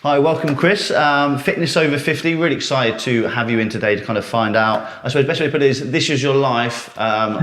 Hi, welcome Chris. Fitness over 50, really excited to have you in today to kind of find out, I suppose the best way to put it is, this is your life,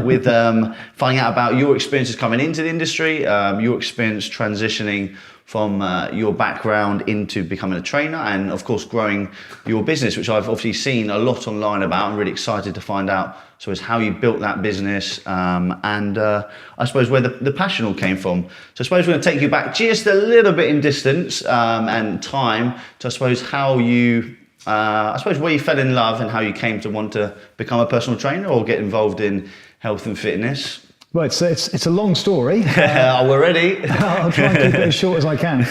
with finding out about your experiences coming into the industry, your experience transitioning from your background into becoming a trainer, and of course growing your business, which I've obviously seen a lot online about. I'm really excited to find out, so it's how you built that business, and I suppose where the passion all came from. So I suppose we're going to take you back just a little bit in distance and time to, I suppose, how you, I suppose where you fell in love and how you came to want to become a personal trainer or get involved in health and fitness. Well, it's a long story. We're ready. I'll try and keep it as short as I can.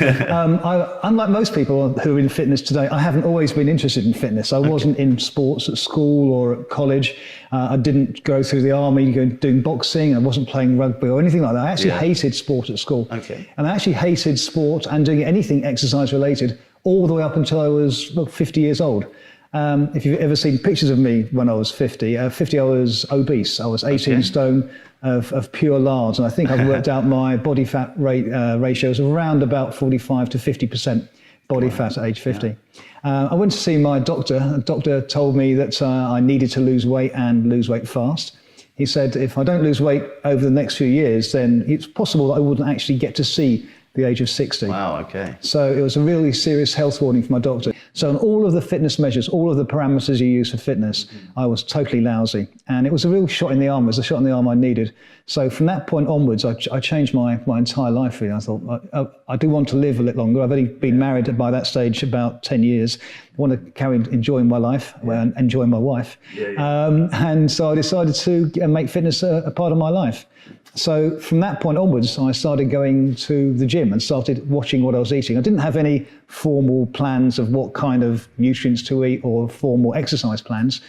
Unlike most people who are in fitness today, I haven't always been interested in fitness. I wasn't in sports at school or at college. I didn't go through the army doing boxing. I wasn't playing rugby or anything like that. I actually hated sport at school. Okay. And I actually hated sport and doing anything exercise related all the way up until I was 50 years old. If you've ever seen pictures of me when I was 50, I was obese. I was 18 stone of pure lard. And I think I've worked out my body fat ratios around about 45 to 50% body fat at age 50. I went to see my doctor. The doctor told me that I needed to lose weight and lose weight fast. He said, if I don't lose weight over the next few years, then it's possible that I wouldn't actually get to see the age of 60. Wow, okay. So it was a really serious health warning from my doctor. So on all of the fitness measures, all of the parameters you use for fitness, I was totally lousy. And it was a real shot in the arm. It was a shot in the arm I needed. So from that point onwards, I changed my entire life really. I thought, I do want to live a little longer. I've only been married by that stage about 10 years. I want to carry on enjoying my life and enjoying my wife. And so I decided to make fitness a part of my life. So from that point onwards, I started going to the gym and started watching what I was eating. I didn't have any formal plans of what kind of nutrients to eat or formal exercise plans.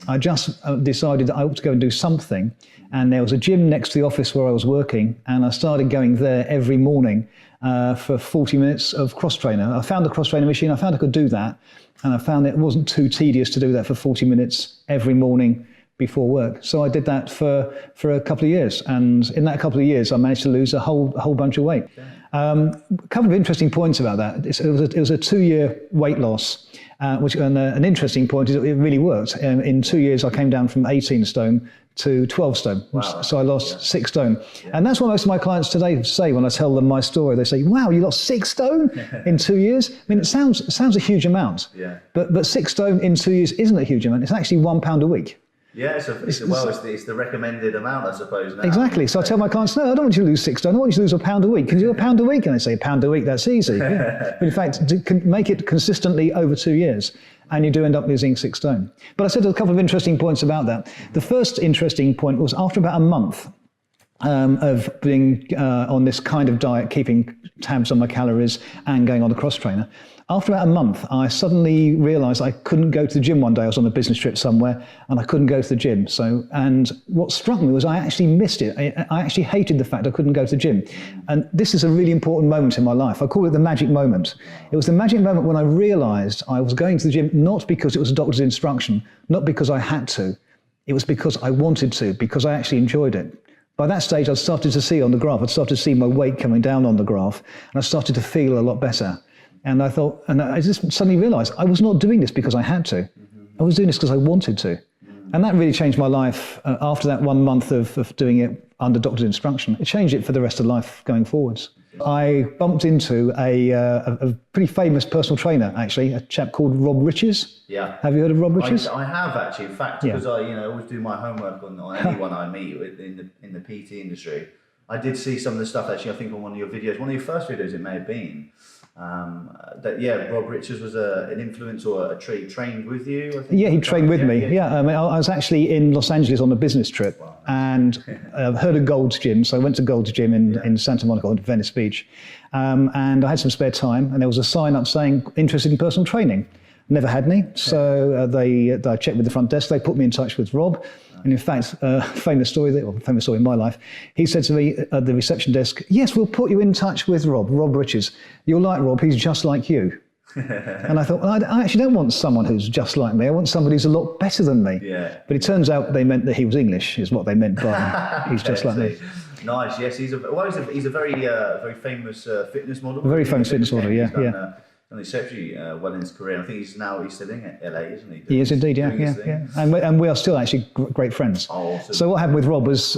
I just decided that I ought to go and do something. And there was a gym next to the office where I was working, and I started going there every morning for 40 minutes of cross-trainer. I found the cross-trainer machine, I found I could do that, and I found it wasn't too tedious to do that for 40 minutes every morning before work. So I did that for a couple of years, and in that couple of years I managed to lose a whole bunch of weight. A couple of interesting points about that. It was a 2-year weight loss, which an interesting point is it really worked. In 2 years I came down from 18 stone to 12 stone. Wow. So I lost 6 stone. And that's what most of my clients today say when I tell them my story. They say, wow, you lost 6 stone in 2 years? I mean, it sounds a huge amount, but 6 stone in 2 years isn't a huge amount. It's actually £1 a week. Yeah, it's the recommended amount, I suppose, now. Exactly. So I tell my clients, no, I don't want you to lose 6 stone. I want you to lose £1 a week. Can you do £1 a week? And they say, £1 a week, that's easy. But in fact, make it consistently over 2 years, and you do end up losing 6 stone. But I said a couple of interesting points about that. The first interesting point was after about a month of being on this kind of diet, keeping tabs on my calories and going on the cross trainer. After about a month, I suddenly realized I couldn't go to the gym one day. I was on a business trip somewhere and I couldn't go to the gym. And what struck me was I actually missed it. I actually hated the fact I couldn't go to the gym. And this is a really important moment in my life. I call it the magic moment. It was the magic moment when I realized I was going to the gym, not because it was a doctor's instruction, not because I had to. It was because I wanted to, because I actually enjoyed it. By that stage, I started to see on the graph, I'd started to see my weight coming down on the graph, and I started to feel a lot better. And I thought, and I just suddenly realized I was not doing this because I had to. I was doing this because I wanted to. And that really changed my life after that 1 month of doing it under doctor's instruction. It changed it for the rest of life going forwards. I bumped into a pretty famous personal trainer, actually, a chap called Rob Riches. Yeah. Have you heard of Rob Riches? I have actually. In fact, because I always do my homework on anyone I meet in the PT industry. I did see some of the stuff actually. I think on one of your videos, one of your first videos, it may have been. Rob Riches was an influence or a trained with you, I think. Yeah, he trained with me. Yeah, I mean, I was actually in Los Angeles on a business trip and heard of Gold's Gym. So I went to Gold's Gym in Santa Monica, in Venice Beach. And I had some spare time and there was a sign up saying interested in personal training. Never had any. So I checked with the front desk. They put me in touch with Rob. And in fact, famous story in my life, he said to me at the reception desk, yes, we'll put you in touch with Rob Riches. You'll like Rob, he's just like you. And I thought, well, I actually don't want someone who's just like me. I want somebody who's a lot better than me. Yeah. But it turns out they meant that he was English, is what they meant by he's just like me. Nice, yes. He's a very famous fitness model. Very famous fitness model, yeah. done exceptionally well in his career. I think he's still in LA, isn't he? He is indeed, yeah. And we are still actually great friends. Oh, awesome. So what happened with Rob was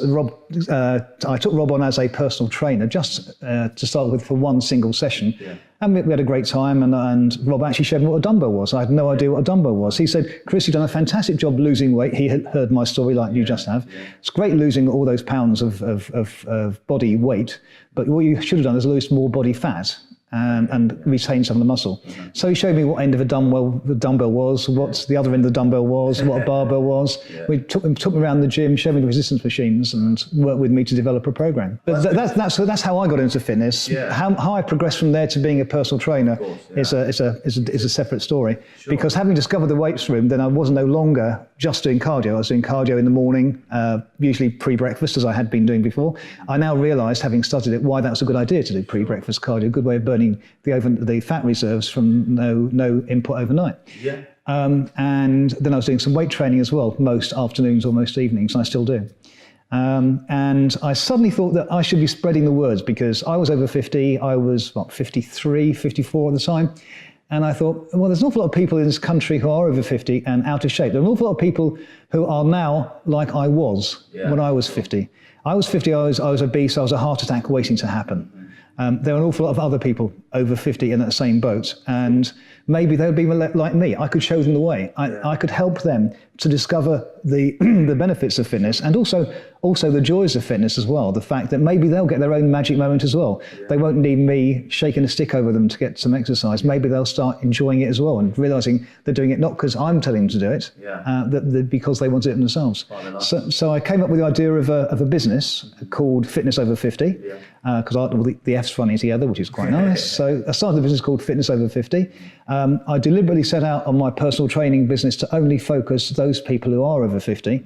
I took Rob on as a personal trainer just to start with for one single session. Yeah. And we had a great time, and Rob actually showed me what a dumbbell was. I had no idea what a dumbbell was. He said, Chris, you've done a fantastic job losing weight. He had heard my story like you just have. Yeah. It's great losing all those pounds of body weight, but what you should have done is lose more body fat and retain some of the muscle. Mm-hmm. So he showed me what end of the dumbbell was, what the other end of the dumbbell was, what a barbell was. Yeah. We took me around the gym, showed me the resistance machines, and worked with me to develop a program. But that's how I got into fitness. Yeah. How I progressed from there to being a personal trainer is a separate story. Sure. Because having discovered the weights room, then I was no longer just doing cardio. I was doing cardio in the morning, usually pre-breakfast, as I had been doing before. I now realised, having studied it, why that was a good idea to do pre-breakfast cardio. A good way of burning the fat reserves from no input overnight. Yeah. And then I was doing some weight training as well, most afternoons or most evenings, and I still do. And I suddenly thought that I should be spreading the words, because I was over 50. I was 53, 54 at the time. And I thought, well, there's an awful lot of people in this country who are over 50 and out of shape. There are an awful lot of people who are now like I was when I was 50. I was 50, I was obese, I was a heart attack waiting to happen. There are an awful lot of other people over 50 in that same boat, and maybe they would be like me. I could show them the way. I could help them to discover the the benefits of fitness, and also the joys of fitness as well. The fact that maybe they'll get their own magic moment as well. Yeah. They won't need me shaking a stick over them to get some exercise. Maybe they'll start enjoying it as well, and realizing they're doing it not because I'm telling them to do it, because they want to do it themselves. So I came up with the idea of a business called Fitness Over 50, because the F's running together, which is quite nice. So I started a business called Fitness Over 50. I deliberately set out on my personal training business to only focus those people who are over 50,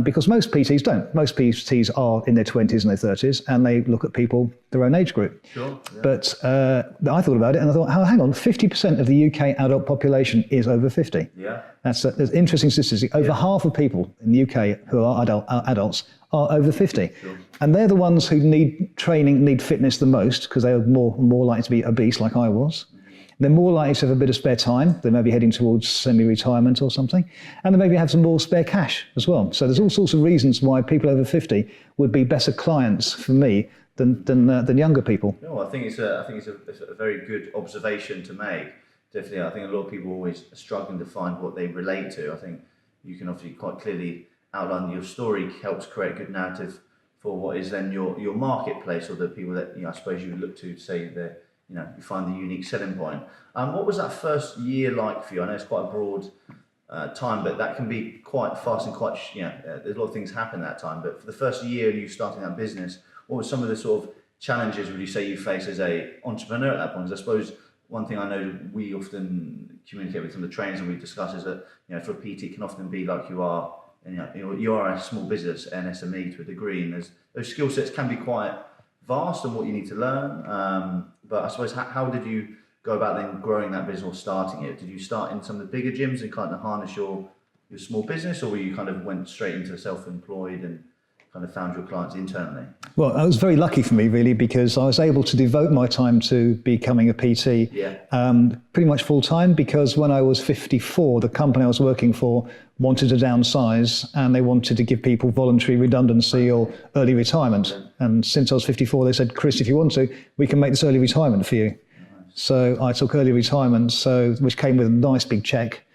because most PTs don't. Most PTs are in their 20s and their 30s, and they look at people their own age group. Sure. Yeah. But I thought about it, and I thought, oh, hang on, 50% of the UK adult population is over 50. Yeah. That's an interesting statistic. Over half of people in the UK who are adults are over 50. Sure. And they're the ones who need training, need fitness the most, because they are more likely to be obese like I was. They're more likely to have a bit of spare time. They may be heading towards semi-retirement or something. And they maybe have some more spare cash as well. So there's all sorts of reasons why people over 50 would be better clients for me than younger people. No, I think it's a very good observation to make. Definitely, I think a lot of people are always struggling to find what they relate to. I think you can obviously quite clearly outline your story, helps create a good narrative for what is then your marketplace, or the people that I suppose you would look to say that you find the unique selling point. What was that first year like for you? I know it's quite a broad time, but that can be quite fast and quite there's a lot of things happen that time. But for the first year of you starting that business, what were some of the sort of challenges would you say you faced as a entrepreneur at that point? Because I suppose one thing I know we often communicate with some of the trainers and we discuss is that for a PT it can often be like you are a small business, an SME to a degree, and those skill sets can be quite vast on what you need to learn. But I suppose how did you go about then growing that business or starting it? Did you start in some of the bigger gyms and kind of harness your small business, or were you kind of went straight into self-employed and kind of found your clients internally? Well, it was very lucky for me, really, because I was able to devote my time to becoming a PT pretty much full time, because when I was 54, the company I was working for wanted to downsize, and they wanted to give people voluntary redundancy or early retirement. And since I was 54, they said, Chris, if you want to, we can make this early retirement for you. So I took early retirement, which came with a nice big check.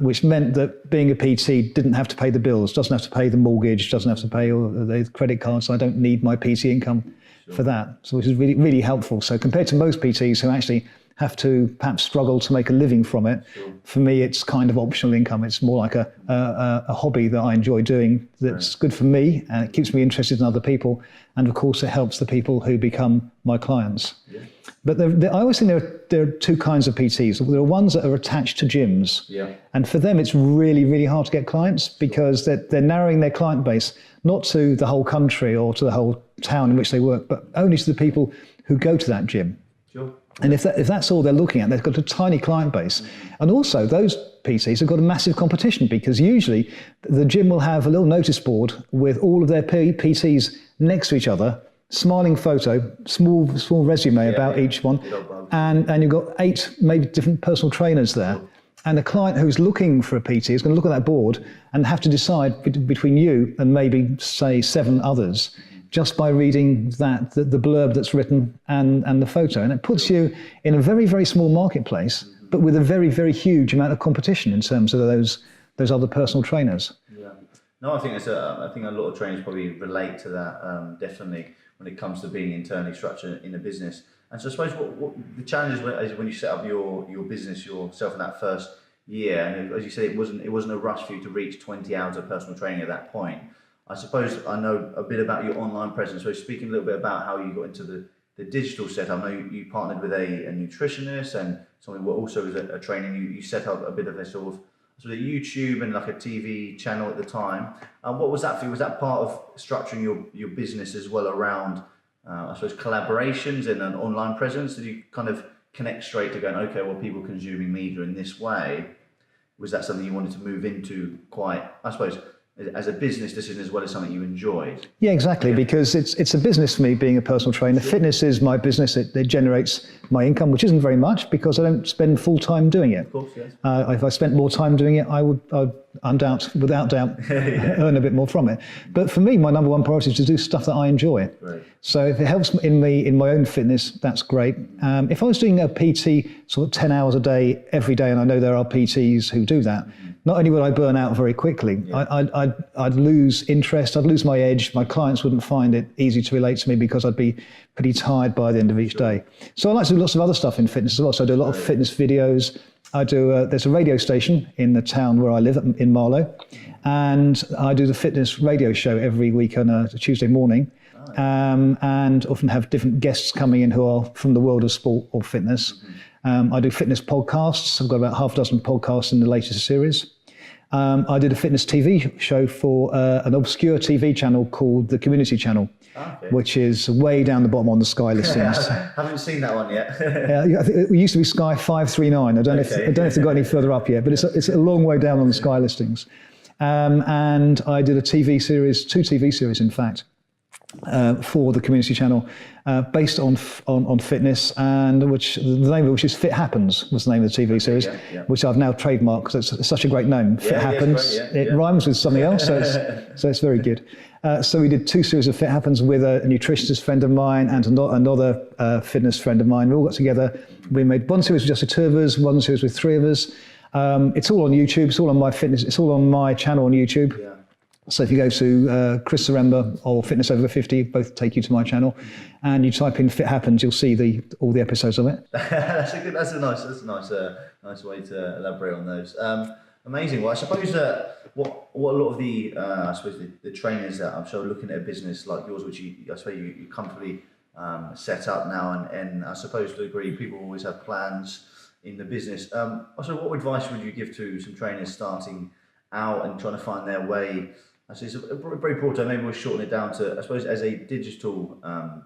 Which meant that being a PT didn't have to pay the bills, doesn't have to pay the mortgage, doesn't have to pay all the credit cards. So I don't need my PT income for that. So which is really, really helpful. So compared to most PTs who actually have to perhaps struggle to make a living from it, for me it's kind of optional income. It's more like a hobby that I enjoy doing, that's good for me, and it keeps me interested in other people. And of course it helps the people who become my clients. Yeah. But I always think there are two kinds of PTs. There are ones that are attached to gyms. Yeah. And for them, it's really, really hard to get clients, because they're narrowing their client base, not to the whole country or to the whole town in which they work, but only to the people who go to that gym. Sure. And if that's all they're looking at, they've got a tiny client base. And also those PTs have got a massive competition, because usually the gym will have a little notice board with all of their PTs next to each other, smiling photo, small resume about each one, and you've got 8 maybe different personal trainers there. And the client who's looking for a PT is going to look at that board and have to decide between you and maybe, say, 7 others, just by reading the blurb that's written and the photo. And it puts you in a very, very small marketplace, but with a very, very huge amount of competition in terms of those other personal trainers. Yeah. No, I think I think a lot of trainers probably relate to that, definitely, when it comes to being internally structured in a business. And so I suppose what the challenge is when you set up your business yourself in that first year, and as you said, it wasn't a rush for you to reach 20 hours of personal training at that point. I suppose I know a bit about your online presence. So speaking a little bit about how you got into the digital setup. I know you partnered with a nutritionist and someone who also was a trainer. You set up a bit of a sort of YouTube and like a TV channel at the time. What was that for you? Was that part of structuring your business as well around, I suppose, collaborations and an online presence? Did you kind of connect straight to going, okay, well, people consuming media in this way? Was that something you wanted to move into quite, I suppose, as a business decision as well as something you enjoyed? Yeah, exactly, because it's a business for me being a personal trainer. Fitness is my business. It generates my income, which isn't very much because I don't spend full time doing it. Of course, yes. If I spent more time doing it, I would without doubt earn a bit more from it. But for me, my number one priority is to do stuff that I enjoy. Right. So if it helps in my own fitness, that's great. If I was doing a PT sort of 10 hours a day every day, and I know there are PTs who do that, not only would I burn out very quickly, I'd lose interest, I'd lose my edge. My clients wouldn't find it easy to relate to me because I'd be pretty tired by the end of each day. So I like to do lots of other stuff in fitness as well. So I do a lot of fitness videos. I do. There's a radio station in the town where I live in Marlow, and I do the fitness radio show every week on a Tuesday morning, and often have different guests coming in who are from the world of sport or fitness. I do fitness podcasts. I've got about half a dozen podcasts in the latest series. I did a fitness TV show for an obscure TV channel called the Community Channel, which is way down the bottom on the Sky listings. Haven't seen that one yet. I think it used to be Sky 539. I don't know if they've got any further up yet, but it's a long way down on the Sky listings. And I did a TV series, 2 TV series, in fact, for the Community Channel, based on fitness, and which the name of which is Fit Happens was the name of the TV series, which I've now trademarked because it's such a great name. Fit Happens. It rhymes with something else, so it's very good. So we did 2 series of Fit Happens with a nutritionist friend of mine and another fitness friend of mine. We all got together. We made 1 series with just the 2 of us, 1 series with 3 of us. It's all on YouTube. It's all on my fitness. It's all on my channel on YouTube. Yeah. So if you go to Chris Zaremba or Fitness Over 50, both take you to my channel, and you type in Fit Happens, you'll see all the episodes of it. That's a nice way to elaborate on those. Amazing. Well, I suppose what a lot of the the trainers that I'm sure looking at a business like yours, which you comfortably set up now, and I suppose to a degree people always have plans in the business. Also, what advice would you give to some trainers starting out and trying to find their way? So it's a very broad term. Maybe we'll shorten it down to, I suppose, as a digital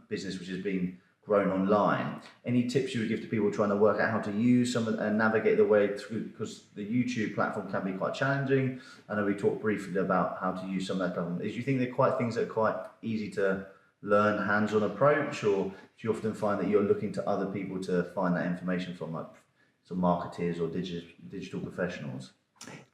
business which is being grown online. Any tips you would give to people trying to work out how to use some and navigate the way through? Because the YouTube platform can be quite challenging. I know we talked briefly about how to use some of that platform. Do you think they're things that are quite easy to learn, hands-on approach, or do you often find that you're looking to other people to find that information from, like some marketeers or digital professionals?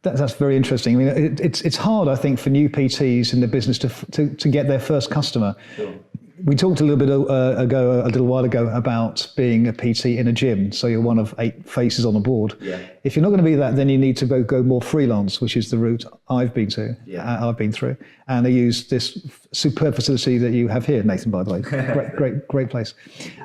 That's very interesting. I mean, it's hard, I think, for new PTs in the business to get their first customer. Sure. We talked a little while ago about being a PT in a gym, so you're one of 8 faces on a board. Yeah. If you're not going to be that, then you need to go more freelance, which is the route I've been through. And they use this superb facility that you have here, Nathan, by the way. Great place.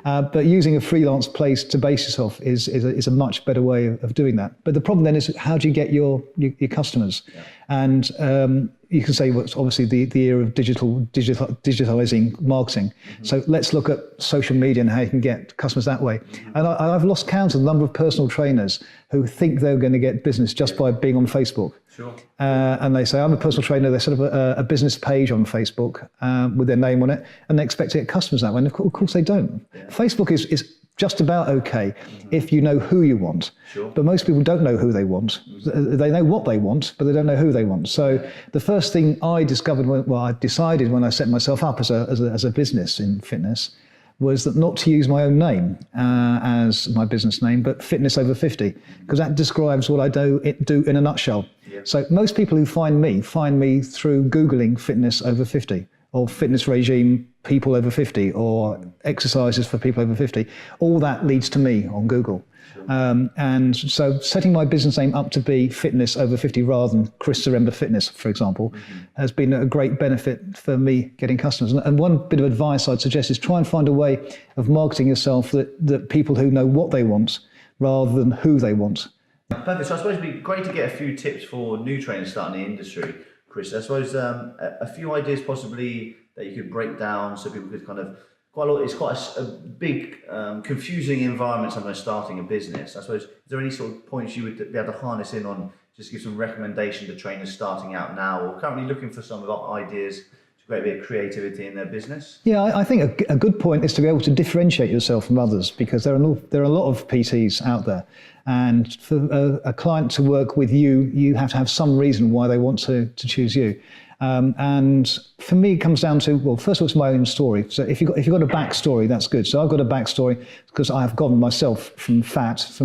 But using a freelance place to base yourself is a much better way of doing that. But the problem then is, how do you get your customers? Yeah. And you can say what's obviously the era of digitalizing marketing. Mm-hmm. So let's look at social media and how you can get customers that way. Mm-hmm. And I've lost count of the number of personal trainers who think they're going to get business just by being on Facebook. Sure. And they say, I'm a personal trainer. They set up a business page on Facebook with their name on it, and they expect to get customers that way. And of course they don't. Yeah. Facebook is just about okay if you know who you want. Sure. But most people don't know who they want. They know what they want, but they don't know who they want. So the first thing I discovered, I decided when I set myself up as a business in fitness, was that not to use my own name as my business name, but Fitness Over 50, because that describes what I do in a nutshell. Yeah. So most people who find me through Googling Fitness Over 50 or fitness regime people over 50 or exercises for people over 50. All that leads to me on Google. And so setting my business name up to be Fitness Over 50 rather than Chris Zaremba Fitness, for example, has been a great benefit for me getting customers. And one bit of advice I'd suggest is try and find a way of marketing yourself that people who know what they want rather than who they want. Perfect. So I suppose it'd be great to get a few tips for new trainers starting the industry, Chris. I suppose a few ideas possibly that you could break down so people could kind of, it's quite a big, confusing environment sometimes starting a business. I suppose, is there any sort of points you would be able to harness in on, just give some recommendation to trainers starting out now or currently looking for some of our ideas to create a bit of creativity in their business? Yeah, I think a good point is to be able to differentiate yourself from others, because there are a lot of PTs out there. And for a client to work with you, you have to have some reason why they want to choose you. And for me, it comes down to, well, first of all, it's my own story. So if you've got a backstory, that's good. So I've got a backstory because I have gone myself from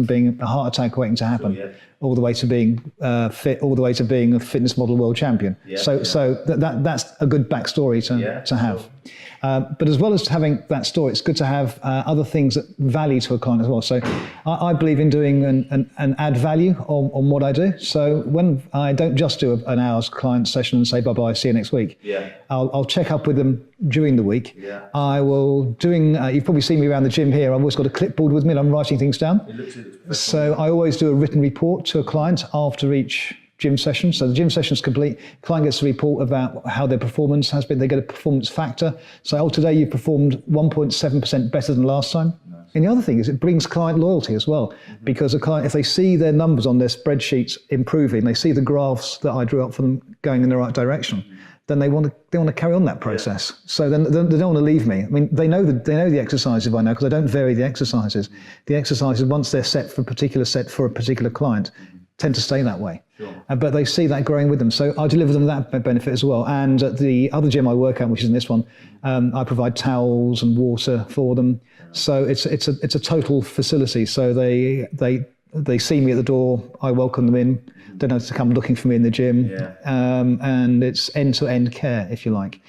being a heart attack waiting to happen, all the way to being fit, all the way to being a fitness model world champion. So that's a good backstory to have. Sure. But as well as having that story, it's good to have other things that value to a client as well. So I believe in doing an add value on what I do. So when I don't just do an hour's client session and say bye-bye, see you next week, I'll check up with them during the week. I will you've probably seen me around the gym here. I've always got a clipboard with me and I'm writing things down. So I always do a written report to a client after each gym session. So the gym session is complete. Client gets a report about how their performance has been. They get a performance factor. So, today you performed 1.7% better than last time. Nice. And the other thing is it brings client loyalty as well, because a client, if they see their numbers on their spreadsheets improving, they see the graphs that I drew up for them going in the right direction, then they want to carry on that process. So then they don't want to leave me. I mean, they know the exercises by now because I don't vary the exercises. The exercises, once they're set for a particular client, tend to stay that way. Sure. But they see that growing with them. So I deliver them that benefit as well. And at the other gym I work at, which is in this one, I provide towels and water for them. So it's a total facility. So they see me at the door, I welcome them in. They don't have to come looking for me in the gym. And it's end-to-end care, if you like.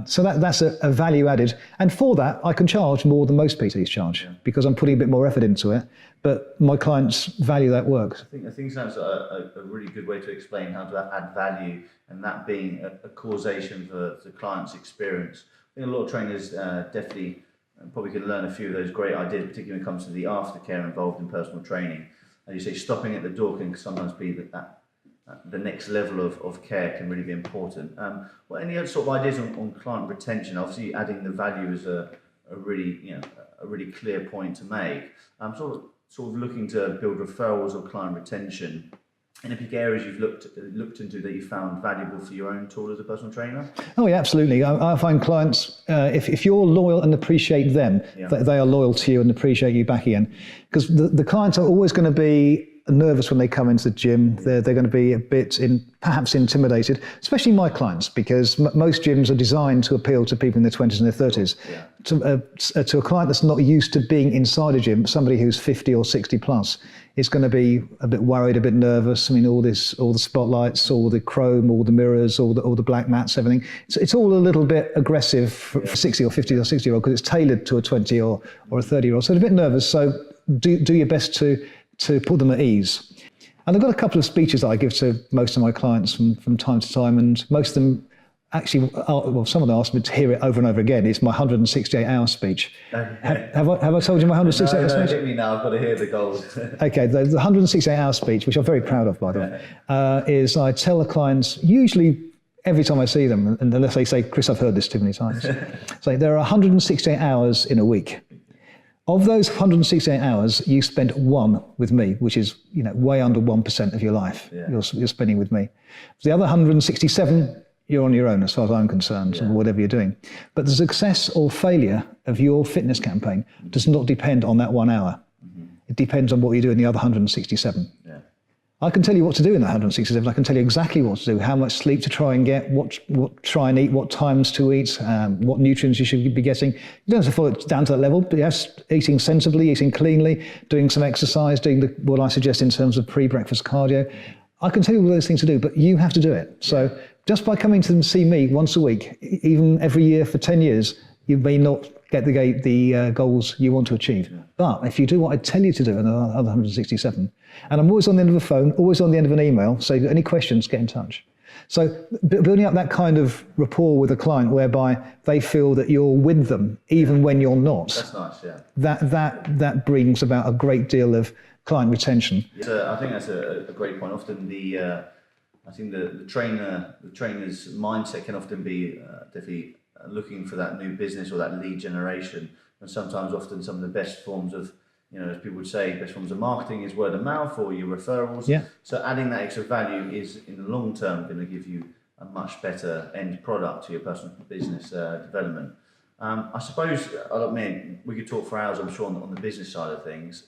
So that's a value added. And for that, I can charge more than most PTs charge because I'm putting a bit more effort into it. But my clients value that work. I think sounds a really good way to explain how to add value, and that being a causation for the client's experience. I think a lot of trainers definitely probably can learn a few of those great ideas, particularly when it comes to the aftercare involved in personal training. As you say, stopping at the door can sometimes be that the next level of care can really be important. Any other sort of ideas on client retention? Obviously, adding the value is a really clear point to make. Sort of looking to build referrals or client retention. Any particular areas you've looked into that you found valuable for your own tool as a personal trainer? Oh yeah, absolutely. I find clients, if you're loyal and appreciate them, they are loyal to you and appreciate you back again. Because the clients are always going to be nervous when they come into the gym. They're going to be a bit perhaps intimidated, especially my clients, because most gyms are designed to appeal to people in their 20s and their 30s. To a client that's not used to being inside a gym, somebody who's 50 or 60 plus, is going to be a bit worried, a bit nervous. I mean, all the spotlights, all the chrome, all the mirrors, all the black mats, everything. It's all a little bit aggressive for 60 or 50 or 60 year old because it's tailored to a 20 or a 30 year old. So they're a bit nervous. So do your best to put them at ease. And I've got a couple of speeches that I give to most of my clients from time to time, and most of them actually, some of them ask me to hear it over and over again. It's my 168-hour speech. Okay. Have I told you my 168-hour speech? No, hit me now, I've got to hear the goals. Okay, the 168-hour speech, which I'm very proud of, by the way, is I tell the clients, usually every time I see them, and unless they say, Chris, I've heard this too many times, say there are 168 hours in a week. Of those 168 hours, you spent one with me, which is way under 1% of your life you're spending with me. The other 167, you're on your own as far as I'm concerned, or whatever you're doing. But the success or failure of your fitness campaign does not depend on that 1 hour. It depends on what you do in the other 167. Yeah. I can tell you what to do in that 167. I can tell you exactly what to do, how much sleep to try and get, what try and eat, what times to eat, what nutrients you should be getting. You don't have to follow it down to that level, but yes, eating sensibly, eating cleanly, doing some exercise, doing what I suggest in terms of pre-breakfast cardio. I can tell you all those things to do, but you have to do it. So just by coming to see me once a week, even every year for 10 years, you may not get the goals you want to achieve. Yeah. But if you do what I tell you to do in the other 167, and I'm always on the end of a phone, always on the end of an email, so if you've got any questions, get in touch. So building up that kind of rapport with a client whereby they feel that you're with them even when you're not. That's nice, yeah. That brings about a great deal of client retention. I think that's a great point. Often I think the trainer's mindset can often be definitely looking for that new business or that lead generation. And sometimes often some of the best forms of, as people would say, best forms of marketing is word of mouth or your referrals. Yeah. So adding that extra value is in the long term going to give you a much better end product to your personal business development. I suppose, we could talk for hours, I'm sure, on the business side of things.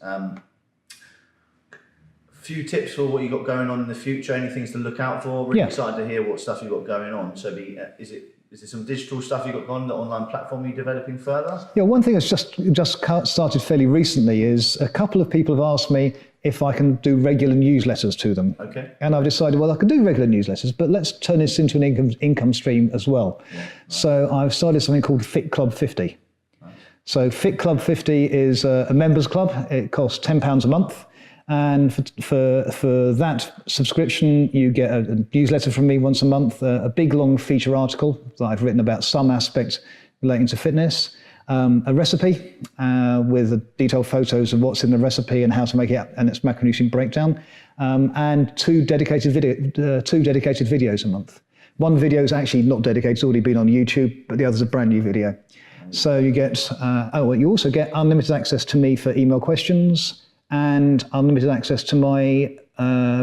Few tips for what you got going on in the future, any things to look out for? Really excited to hear what stuff you've got going on. So is there some digital stuff you've got going on, the online platform you're developing further? Yeah, one thing that's just started fairly recently is a couple of people have asked me if I can do regular newsletters to them. Okay. And I've decided, well, I can do regular newsletters, but let's turn this into an income stream as well. Yeah, right. So I've started something called Fit Club 50. Right. So Fit Club 50 is a members club. It costs £10 a month. And for that subscription, you get a newsletter from me once a month, a big long feature article that I've written about some aspect relating to fitness, a recipe with detailed photos of what's in the recipe and how to make it and its macronutrient breakdown, and two dedicated videos a month. One video is actually not dedicated; it's already been on YouTube, but the other's a brand new video. So you get you also get unlimited access to me for email questions, and unlimited access to my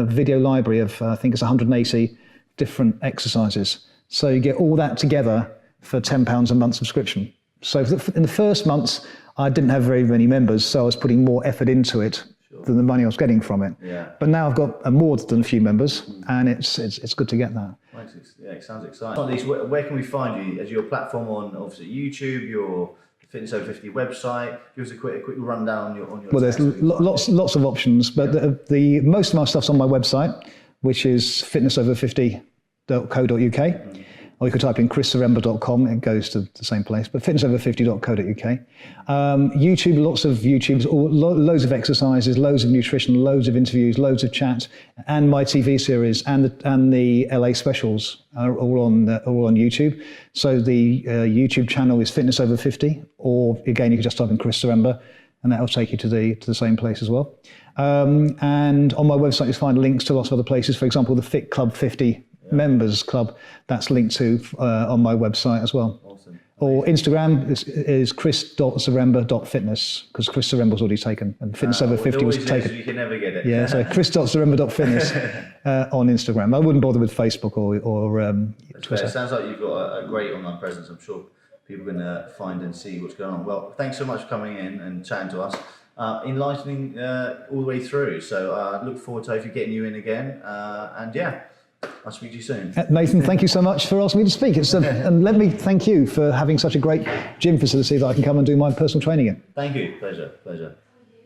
video library of, I think it's 180 different exercises. So you get all that together for £10 a month subscription. So in the first months, I didn't have very many members, so I was putting more effort into it than the money I was getting from it. Yeah. But now I've got more than a few members, and it's good to get that. Yeah, it sounds exciting. Where can we find you? As your platform on, obviously, YouTube, your Fitness Over 50 website? Give us a quick rundown on your. Well, there's lots of options, but the most of my stuff's on my website, which is fitnessover50.co.uk. Or you could type in chriszaremba.com, it goes to the same place, but fitnessover50.co.uk. YouTube, lots of YouTubes, loads of exercises, loads of nutrition, loads of interviews, loads of chat, and my TV series and the LA specials are all on YouTube. So the YouTube channel is Fitness Over 50, or again, you can just type in Chris Zaremba, and that will take you to the same place as well. And on my website, you'll find links to lots of other places. For example, the Fit Club 50 members club, that's linked to on my website as well. Awesome. Or Instagram is chris.zaremba.fitness, because Chris Zaremba's already taken, and Fitness Over 50 was taken. So you can never get it. Yeah, so chris.zaremba.fitness on Instagram. I wouldn't bother with Facebook or Twitter. It sounds like you've got a great online presence. I'm sure people are going to find and see what's going on. Well, thanks so much for coming in and chatting to us. Enlightening all the way through. So I look forward to hopefully getting you in again. And yeah, I'll speak to you soon. Nathan, thank you so much for asking me to speak. And let me thank you for having such a great gym facility that I can come and do my personal training in. Thank you. Pleasure.